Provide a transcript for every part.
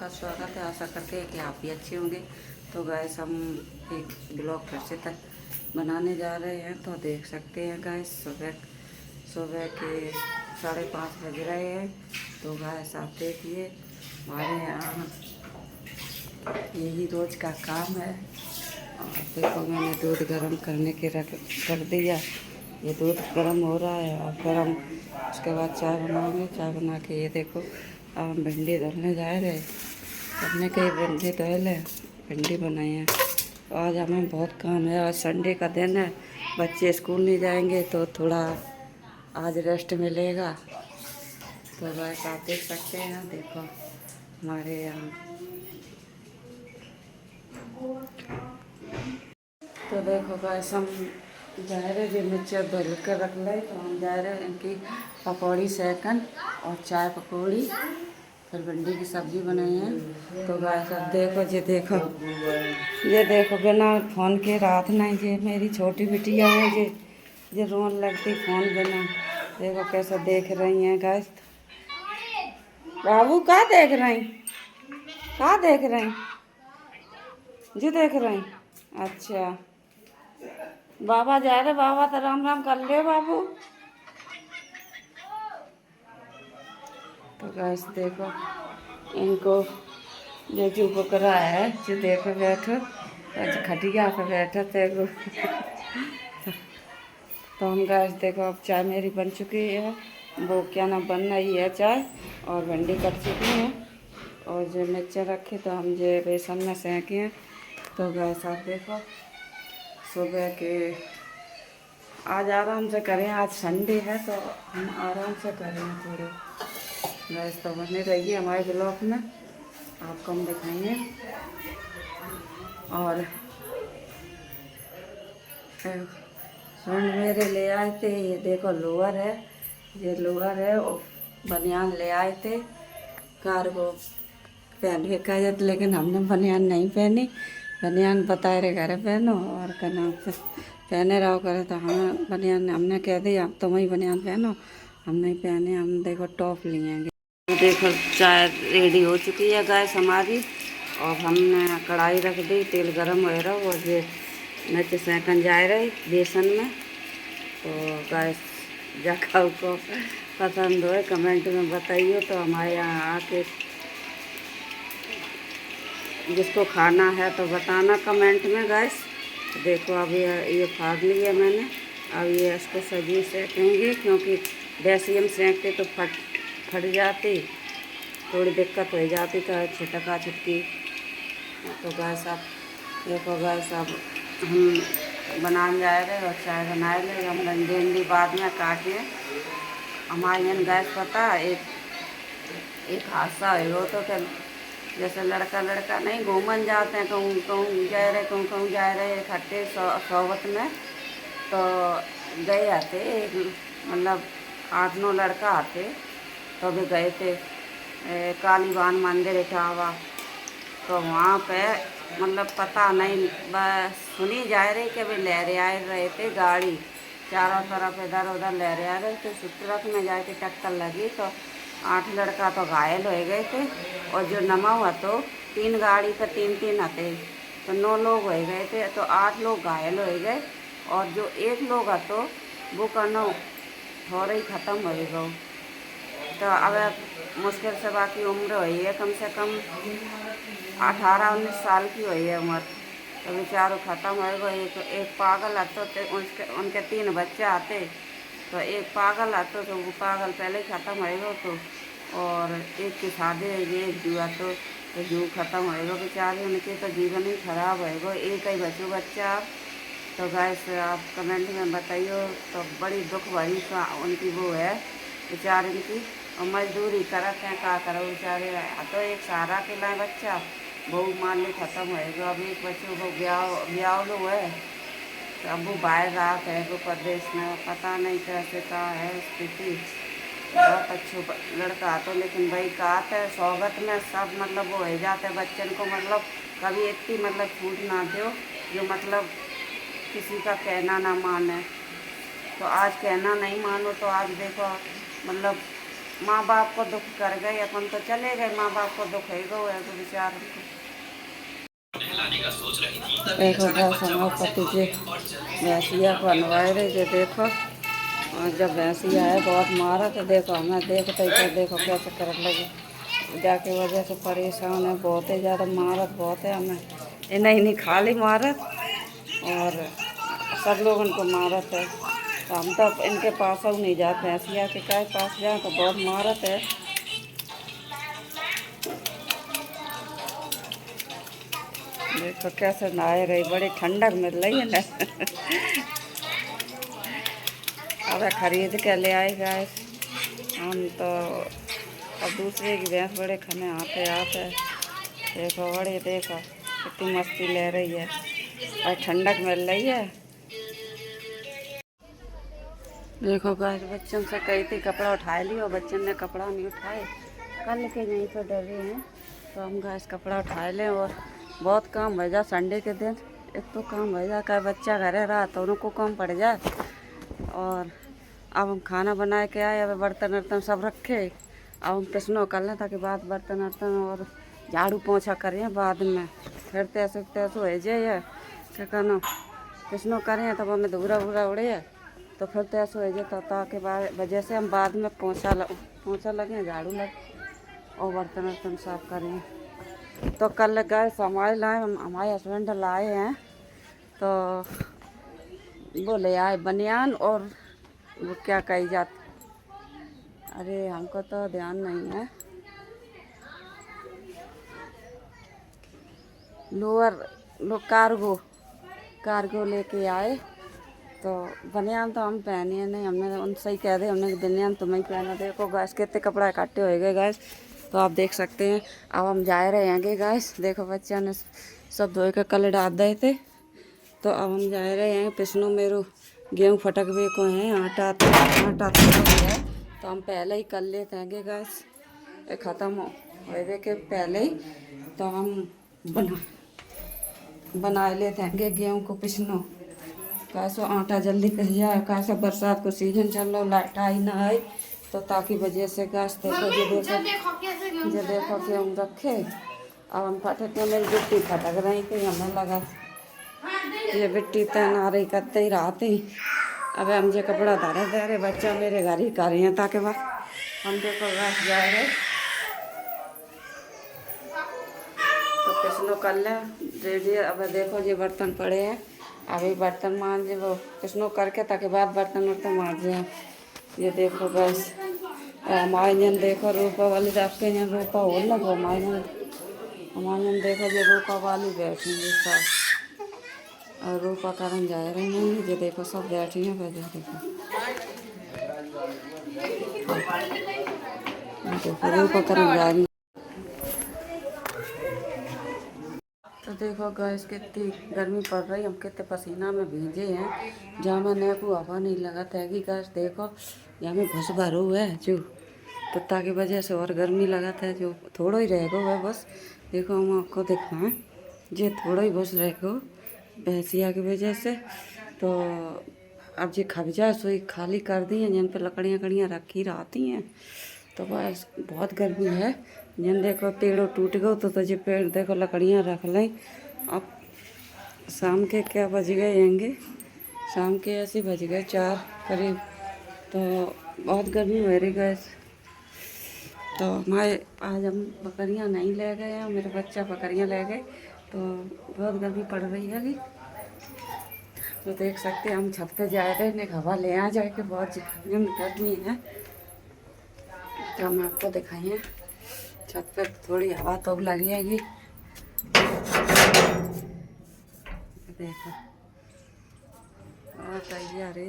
आपका स्वागत है। आशा करते हैं कि आप भी अच्छे होंगे। तो गाइस हम एक ब्लॉग फिर से तक बनाने जा रहे हैं। तो देख सकते हैं गाइस सुबह सुबह के 5:30 बज रहे हैं। तो गाइस आप देखिए हमारे यहाँ यही रोज़ का काम है। और देखो मैंने दूध गर्म करने के कर दिया। ये दूध गर्म हो रहा है और फिर हम उसके बाद चाय बनाएंगे। चाय बना के ये देखो अब हम भिंडी धोने जा रहे हैं। हमने कई भिंडी धोल है, भिंडी बनाई है। तो आज हमें बहुत काम है। आज संडे का दिन है, बच्चे स्कूल नहीं जाएंगे तो थोड़ा आज रेस्ट मिलेगा। तो बस आप देख सकते हैं, देखो हमारे यहाँ तो देखो बस हम जा रहे जो मिर्चा धुल कर रख ले। तो हम जा रहे हैं इनकी पकौड़ी सेकंड और चाय पकौड़ी, फिर भिंडी की सब्ज़ी बनाई है। तो बस अब देखो ये देखो बिना फ़ोन के रात नहीं। ये मेरी छोटी बिटिया है, ये रोन लगती फ़ोन बिना। देखो कैसा देख रही हैं गाइस। बाबू क्या देख रही, क्या देख रही जी, देख रही। अच्छा बाबा जा रहे, बाबा तो राम राम कर ले बाबू। तो गाइस देखो इनको जो चुप रहा है, जो देखो बैठो खटिया पे बैठा थे तो हम गाइस देखो अब चाय मेरी बन चुकी है। वो क्या ना बन रही है चाय, और भिंडी कट चुकी है और जो मिर्चा रखे तो हम जो बेसन में सेके हैं। तो गाइस आप देखो सुबह के आज आराम से करें, आज संडे है तो हम आराम से करें थोड़े। गैस तो बने रहिए हमारे ब्लॉग में, आपको हम दिखाएंगे। और फ्रेंड मेरे ले आए थे, ये देखो लोअर है, ये लोअर है और बनियान ले आए थे कार्गो पहनने का, लेकिन हमने बनियान नहीं पहनी। बनियान बताए रहे घर पहनो और क्या नाम से पहने रहो करे। तो हमें बनियान हमने कह दिया आप तुम ही बनियान पहनो, हम नहीं पहने। हम देखो टॉप लिएंगे। देखो चाय रेडी हो चुकी है गैस हमारी, और हमने कढ़ाई रख दी, तेल गरम हो रहा और ये मिर्च सेकंड जा रही बेसन में। तो गैस जगह को पसंद हो कमेंट में बताइए। तो हमारे यहाँ आके जिसको खाना है तो बताना कमेंट में गैस। देखो अब ये फाड़ लिया मैंने। अब ये इसको सब्जी सेकेंगे, क्योंकि वैसे हम सेकते तो फट जाती, थोड़ी दिक्कत हो जाती तो छिटका छिटकी। तो गैस अब देखो गैस अब हम बनाने जा रहे और चाय बनाए ले। हम भिंडी बाद में काटे। हमारे यहाँ गैस पता एक हादसा है तो क्या, जैसे लड़का नहीं घूमन जाते हैं, कहूँ कहूँ जा रहे कहूँ जा रहे इकट्ठे सोबत में। तो गए आते मतलब 8-9 लड़का आते, तो भी गए थे कालीबान मंदिर इटावा। तो वहाँ पे मतलब पता नहीं बस सुनी जा रही कि वे लहरे आ रहे थे, गाड़ी चारों तरफ इधर उधर लहरे आ रहे थे। ट्रक में जाके टक्कर लगी तो 8 लड़का तो घायल हो गए थे। और जो नमा हुआ तो 3 गाड़ी पे 3-3 आते, तो 9 लोग हो गए थे। तो 8 लोग घायल हो गए और जो 1 लोग तो वो करना थोड़ा ही ख़त्म हो गए। तो अब मुश्किल से बाकी उम्र हुई है कम से कम 18-19 साल की हुई है उम्र। तो बेचारों ख़त्म हो गए। एक पागल आते तो उनके 3 बच्चे आते, तो एक पागल आते तो वो पागल पहले ही ख़त्म होएगा। तो और एक की शादी एक जुआ तो जू ख़त्म होएगा बेचारे, उनके तो जीवन ही खराब होएगा। एक ही बच्चा। तो गैस आप कमेंट में बताइए। तो बड़ी दुख भरी उनकी वो है बेचारे की, और मजदूरी करते हैं क्या करो बेचारे। तो एक सहारा के लाए बच्चा बहु मान ली ख़त्म होएगा। अब एक बच्चों को ब्याह लो है, तो अब वो बाहर रहा है वो प्रदेश में, पता नहीं कैसे का है स्थिति। बहुत अच्छे लड़का तो, लेकिन भाई कहा है स्वागत में सब मतलब वो हो जाते बच्चन को, मतलब कभी इतनी मतलब छूट ना दो जो मतलब किसी का कहना ना माने। तो आज कहना नहीं मानो तो आज देखो मतलब माँ बाप को दुख कर गए, अपन तो चले गए, माँ बाप को दुख है गो है तो बेचार देखो बस हमारे पति जी भैंसिया को बनवाए रहे जो देखो। और जब भैंसिया है बहुत मारा तो देखो हमें देखते ही तो देखो कैसे कर लगे जाके वजह से परेशान है, बहुत ही ज़्यादा मारत बहुत है हमें, इन्हें नहीं खाली मारत और सब लोग उनको मारत है। तो हम तो इनके पास ही नहीं जाते, भैंसिया के काय पास जाए तो बहुत मारत है। देखो कैसे नहा रही, बड़ी ठंडक मिल रही है ना अब खरीद के ले आए गए हम तो, अब दूसरे की भैंस बड़े खाने आते आते देखो बड़े देखो कितनी मस्ती ले रही है और ठंडक मिल रही है। देखो गाइस बच्चन से कही थी कपड़ा उठा लियो, बच्चन ने कपड़ा नहीं उठाए, कल के यहीं पर डर रहे हैं तो हम गाइस कपड़ा उठा लें। और बहुत काम भेजा संडे के दिन, एक तो काम भेजा का बच्चा घरे रहा तो उनको काम पड़ जाए। और अब हम खाना बना के आए, अब बर्तन वर्तन सब रखे, अब हम प्रश्नों कर लें ताकि बाद बर्तन वर्तन और झाड़ू पोछा करें बाद में, फिर तैसे तैसे हो जाए क्या कहना प्रश्नों करें तब हमें धूरा वूरा उड़े तो फिर तैसे हो जाए ताकि वजह से हम बाद में पोछा लगे झाड़ू लगे और बर्तन वर्तन साफ करें। तो कल गए हमारे लाए, हमारे हस्बैंड लाए हैं तो वो ले आए बनियान और वो क्या कही जाती, अरे हमको तो ध्यान नहीं है, लोअर कार्गो लेके आए। तो बनियान तो हम पहने नहीं, हमने उनसे ही कह दे हमने बनियान तुम्हें पहना। देखो गैस कितने कपड़ा इकट्ठे हो गए गैस, तो आप देख सकते हैं। अब हम जा रहे हैं गैस, देखो बच्चा ने सब धोए के कल डाल दिए थे तो अब हम जा रहे हैं पिसनो मेरू गेहूँ फटक वे को हैं, आटा थोड़ा है तो हम पहले ही कर लेते हैं गैस, ख़त्म होने के पहले ही तो हम बना लेते हैं गेहूँ को पिसनो, कैसे आटा जल्दी पिस जाए, कैसे बरसात को सीजन चल रहा, लाइट आई ना आई तो ताकि वजह से गैस देखो जो देखो कि हम रखे। अब हम फटकते मेरी बिट्टी फटक रही थी, हमें लगा ये बिट्टी तैन आ रही करते ही रहते ही। अब हम जो कपड़ा धरे दे रहे बच्चा मेरे घर ही कर रही हैं ताकि बस हम देखो गैस जा रहे तो पिसनो कर ले रेडी। अब देखो ये बर्तन पड़े हैं, अभी बर्तन मांजे वो पिसनो करके ताकि बाद बर्तन वर्तन मांजे। ये देखो बस हमारे जन देखो रूपा वाली रखे हैं, रूपा हो लगो हमारे जन देखो ये रूपा वाली बैठेंगे सब और रूपा कारण जा रहे हैं, ये देखो सब बैठी हैं वजह देखो रूपा कारण जा रही। तो देखो गैस कितनी गर्मी पड़ रही, हम कितने पसीना में भीजे हैं, जहाँ मैंने को हवा नहीं लगा था कि गैस देखो यहाँ में घुस भरो है जो तो ताकि वजह से और गर्मी लगा था, जो थोड़ा ही रहेगा वह बस देखो हम आपको दिखाएं ये थोड़ा ही घुस रहेगा भैंसिया की वजह से। तो अब ये खब जाए सोई खाली कर दी हैं जिन पर लकड़ियाँ रखी रहती हैं तो बस बहुत गर्मी है। जिन देखो पेड़ों टूट गो तो ये पेड़ देखो लकड़ियाँ रख लें। अब शाम के क्या बज गए होंगे, शाम के ऐसे बज गए 4 करीब, तो बहुत गर्मी हो रही गैस। तो हमारे आज हम बकरियाँ नहीं ले गए हैं, मेरे बच्चा बकरियाँ ले गए तो बहुत गर्मी पड़ रही है। तो देख सकते हैं हम छत पे जा रहे हैं, हवा ले आ जाए कि बहुत गर्मी है। तो हम आपको दिखाएं छत पे थोड़ी हवा तो लगेगी। देखो और अरे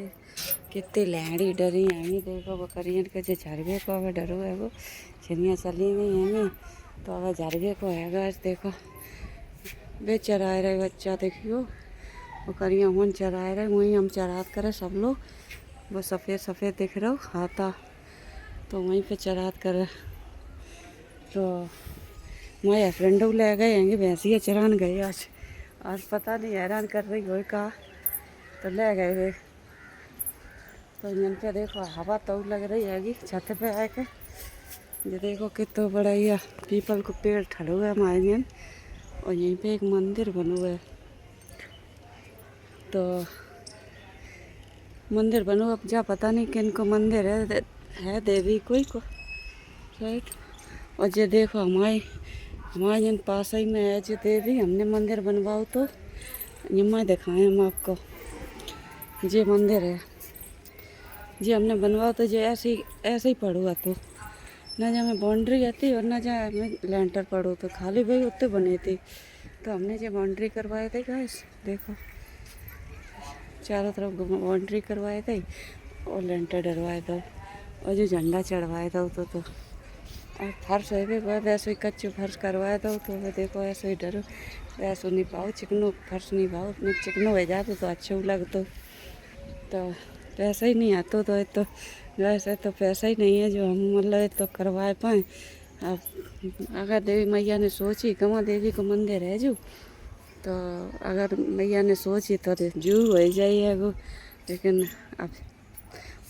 कितनी लहड़ी डरी हैं, देखो बकरियन के जो झरबे को अब डरो है वो चिड़ियाँ चली गई हैं तो अब झरबे को है। देखो वे चरा रहे बच्चा, देखियो बकरियाँ हुन चरा रहे, वहीं हम चरात करे सब लोग, वो सफ़ेद सफ़ेद दिख रहा हो खाता तो वहीं पे चरात करे। तो मेरे फ्रेंड ले गए हैं भैंसिया चरान गए आज पता नहीं हैरान कर रही हो कहा तो ले गए वे। तो इन पे देखो हवा तो लग रही हैगी छत पे आके ये देखो कितना बड़ा यह पीपल को पेड़ ठड़ा हुआ है हमारे, और यहीं पे एक मंदिर बना हुआ है। तो मंदिर बनो अब जा पता नहीं किन को मंदिर है देवी कोई को शायद। और ये देखो हमारे जन पास ही में है जो देवी, हमने मंदिर बनवाओ तो यहाँ दिखाएं हम आपको। ये मंदिर है जी, हमने बनवाओ तो ये ऐसे ही पड़ो तो ना जहाँ में बाउंड्री आती और ना जहाँ में लेंटर पड़ो, तो खाली भाई उतने बने थे। तो हमने जो बाउंड्री करवाए थे गाइस, देखो चारों तरफ बाउंड्री करवाए थे और लेंटर डरवाए थे और जो झंडा चढ़वाए था तो और फर्श है भी वैसे ही कच्चे फर्श करवाया था। तो देखो ऐसे ही डरो वैसे नहीं पाओ, चिकनो फर्श नहीं पाओ, अपने चिकनो हो जाते तो अच्छा लगता। तो पैसा ही नहीं आता तो वैसे तो पैसा ही नहीं है जो हम मतलब तो करवाए पाएँ। अब अगर देवी मैया ने सोची कमा देवी को मंदिर है जो, तो अगर मैया ने सोची तो जू हो जाइए वो। लेकिन अब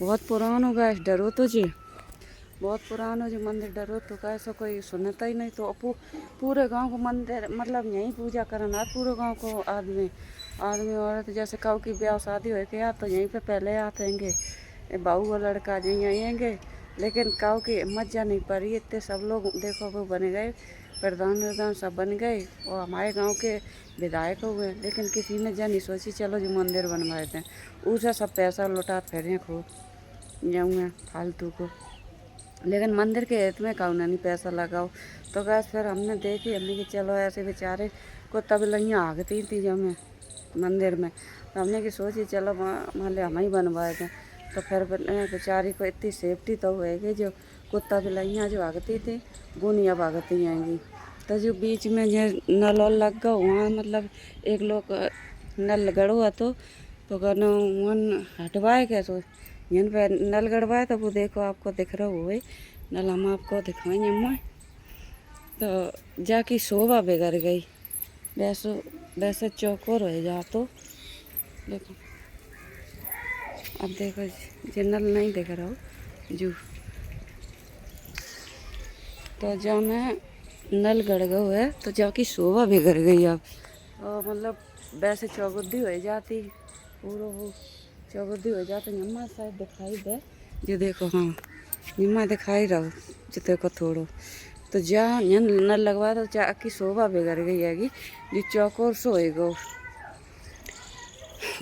बहुत पुराना होगा इस डरो तो जी, बहुत पुराना जो मंदिर डरो तो कैसा कोई सुनता ही नहीं। तो पूरे गांव को मंदिर मतलब यहीं पूजा करना, पूरे गांव को आदमी औरत जैसे काऊ की ब्याह शादी हो के तो यहीं पे पहले आते हैं, बहू और लड़का यहीं आएंगे। लेकिन काऊ की हिम्मत जा नहीं पा रही, इतने सब लोग देखो वो बन गए, प्रधान सब बन गए और हमारे गांव के विधायक हुए, लेकिन किसी ने जा नहीं सोची चलो जो मंदिर बनवाए थे। उसे सब पैसा लौटा फिर खूब जाऊँगा फालतू को, लेकिन मंदिर के हित में काऊ नहीं पैसा लगाओ। तो गैस फिर हमने देखी, हमने कि चलो ऐसे बेचारे को तबलैयाँ आगती थी जब मैं मंदिर में, तो हमने की सोची चलो मान लिया हम ही बनवाए थे। तो फिर बेचारी को इतनी सेफ्टी तो होएगी, जो कुत्ता बिल्लियाँ जो भागती थी वो नहीं अब भागती आएंगी। तो जो बीच में जो नल वल लग गया वहाँ मतलब एक लोग नल गड़वा तो कहना वन हटवाए क्या, तो यहाँ पे नल गड़वाए तो वो देखो आपको दिख रहा हो नल, हम आपको दिखाएंगे अम्मा। तो जाकी शोभा बिगड़ गई, वैसे चौकोर हो जा तो। देखो अब देखो ये नल नहीं दिख रहा हो जू, तो जहाँ में नल गड़ गया है तो जाकी शोभा बिगड़ गई अब। और मतलब वैसे चौगुद्दी हो जाती पूरा वो चौगुद्दी हो जाती। यम्मा शायद दिखाई दे जो देखो, हाँ यम्मा दिखाई रहो जो देखो थोड़ो। तो जहाँ नल लगवाया तो जाकी शोभा बिगड़ गई हैगी, जो चौकोर सो होएगा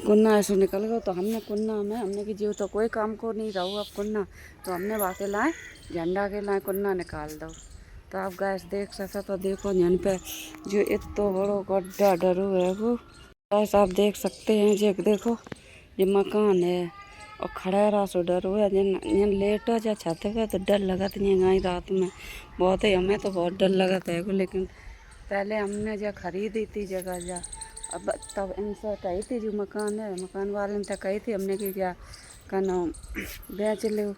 कुन्ना ऐसे निकल गया। तो हमने कुन्ना में हमने कि जो तो कोई काम को नहीं रहो अब कुन्ना, तो हमने बातें लाए झंडा के लाए कुन्ना निकाल दो। तो आप गैस देख सकते तो देखो यहाँ पे जो इतना बड़ो गड्ढा डरो है वो गैस आप देख सकते हैं। जो देखो ये मकान है और खड़ा रहा सो डरो है, जन लेटो जा छत पे तो डर लगा था यहाँ रात में बहुत ही, हमें तो बहुत डर लगा था। लेकिन पहले हमने जो खरीदी थी जगह जा, अब तब इनसे कही थी जो मकान है मकान वाले ने कही थी हमने कि क्या कहना बेच लो,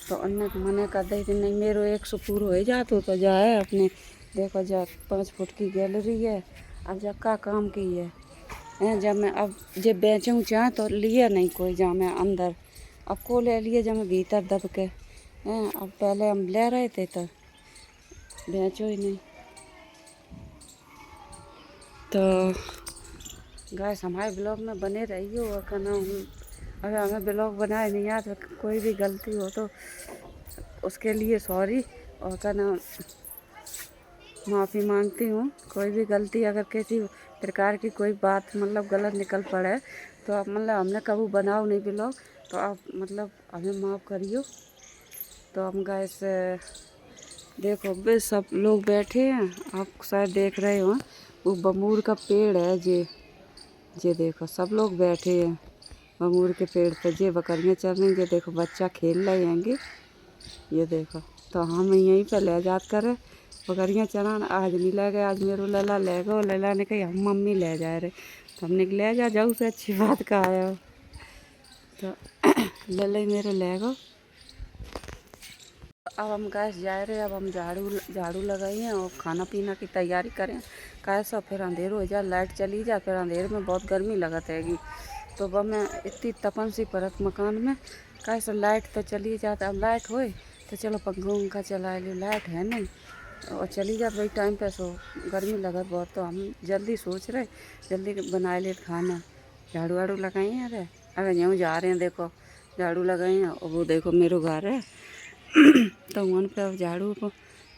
तो उनने मने कर दी थी नहीं मेरो 100 पूरा हो जाते तो जाए अपने। देखो जा 5 फुट की गैलरी है, अब जब का काम की है जब मैं अब जब बेचूँ चाहे तो लिया नहीं कोई, जहाँ मैं अंदर अब को ले लिए जब मैं भीतर दब के हैं। अब पहले हम ले रहे थे तो बेचो ही नहीं। तो गैस हमारे ब्लॉग में बने रहिए और कहना अगर हमें ब्लॉग बनाए नहीं आता तो कोई भी गलती हो तो उसके लिए सॉरी, और कहना माफ़ी मांगती हूँ। कोई भी गलती अगर किसी प्रकार की कोई बात मतलब गलत निकल पड़े तो आप मतलब हमने कभी बनाओ नहीं ब्लॉग, तो आप मतलब हमें माफ़ करियो। तो हम गैस देखो बे सब लोग बैठे हैं, आप शायद देख रहे हो वो बमूर का पेड़ है जे देखो सब लोग बैठे हैं बमूर के पेड़ पर, जे बकरियाँ चल रही हैं, देखो बच्चा खेल रहे हैंगे ये देखो। तो हम यहीं पर ले जात करें बकरियाँ चरान, आज नहीं ले गए, आज मेरे लला ले गए, लला ने कही हम मम्मी ले जा रहे, तो हमने ले जा जाऊ से अच्छी बात का आया। तो लला मेरे ले गो। अब हम गैस जा रहे, अब हम झाड़ू लगाइए और खाना पीना की तैयारी करें। कैसा फिर अंधेर हो जाए, लाइट चली जाए, फिर अंधेर में बहुत गर्मी लगत हैगी। तो वह मैं इतनी तपन सी परत मकान में कैसा लाइट तो चली जाता, अब लाइट होए तो चलो पंखा उंखा चला लो, लाइट है नहीं और चली जा भाई टाइम पे। सो गर्मी लगा बहुत, तो हम जल्दी सोच रहे जल्दी बना ले खाना। झाड़ू वाड़ू लगाई हैं, अरे यूँ जा रहे हैं, देखो झाड़ू लगाई हैं और वो देखो मेरे घर है तो वहाँ पे अब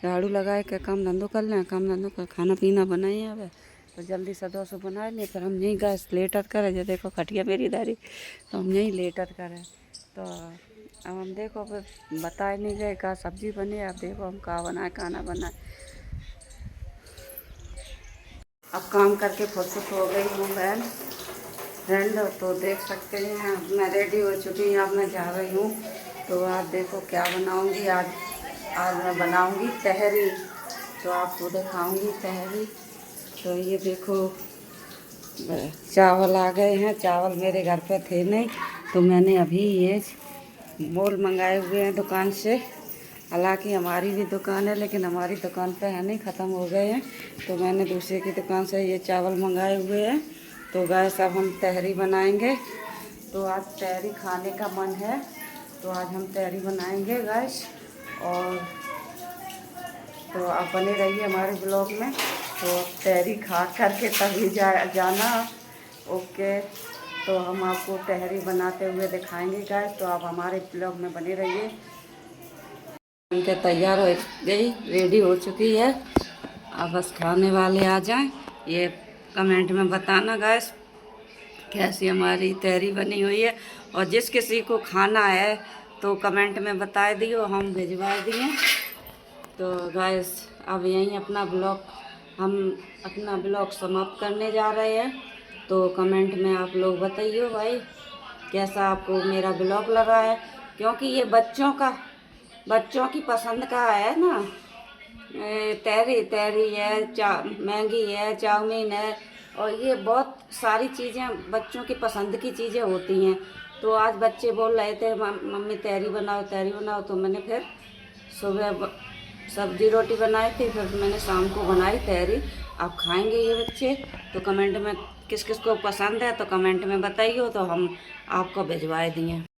झाड़ू लगाए के काम धंधो कर लें, काम धंधो कर खाना पीना बनाए हैं। अब तो जल्दी से 200 बना लें, फिर हम यहीं गैस लेटत करें। जो देखो खटिया मेरी दारी, तो हम यहीं लेटत करें। तो अब हम देखो फिर बताए नहीं गए का सब्जी बने, अब देखो हम का बनाए खाना बनाए। अब काम करके फुर्सत हो गई हूँ बहन फ्रेंड, तो देख सकते हैं मैं रेडी हो चुकी हूँ, अब मैं जा रही हूँ। तो आप देखो क्या बनाऊँगी आज मैं बनाऊँगी तहरी, तो आपको दिखाऊँगी तहरी। तो ये देखो चावल आ गए हैं, चावल मेरे घर पे थे नहीं तो मैंने अभी ये मोल मंगाए हुए हैं दुकान से। हालांकि हमारी भी दुकान है लेकिन हमारी दुकान पे है नहीं, ख़त्म हो गए हैं, तो मैंने दूसरे की दुकान से ये चावल मंगाए हुए हैं। तो गैस अब हम तहरी बनाएंगे। तो आज तहरी खाने का मन है, तो आज हम तहरी बनाएंगे गैस। और तो आप बने रहिए हमारे ब्लॉग में। तो तहरी खा करके तभी जाना। ओके, तो हम आपको तहरी बनाते हुए दिखाएंगे गैस, तो आप हमारे ब्लॉग में बने रहिए। बनके तैयार हो गई, रेडी हो चुकी है, अब बस खाने वाले आ जाएं। ये कमेंट में बताना गैस कैसी हमारी तहरी बनी हुई है, और जिस किसी को खाना है तो कमेंट में बता दियो, हम भिजवा दिए। तो गैस अब यहीं हम अपना ब्लॉग समाप्त करने जा रहे हैं। तो कमेंट में आप लोग बताइए भाई कैसा आपको मेरा ब्लॉग लगा है, क्योंकि ये बच्चों की पसंद का है ना। तहरी है, मैगी है, चाउमीन है, और ये बहुत सारी चीज़ें बच्चों की पसंद की चीज़ें होती हैं। तो आज बच्चे बोल रहे थे मम्मी तहरी बनाओ, तो मैंने फिर सुबह सब्जी रोटी बनाई थी, फिर मैंने शाम को बनाई तहरी। आप खाएंगे ये बच्चे, तो कमेंट में किस किस को पसंद है तो कमेंट में बताइए, तो हम आपको भिजवा दिए।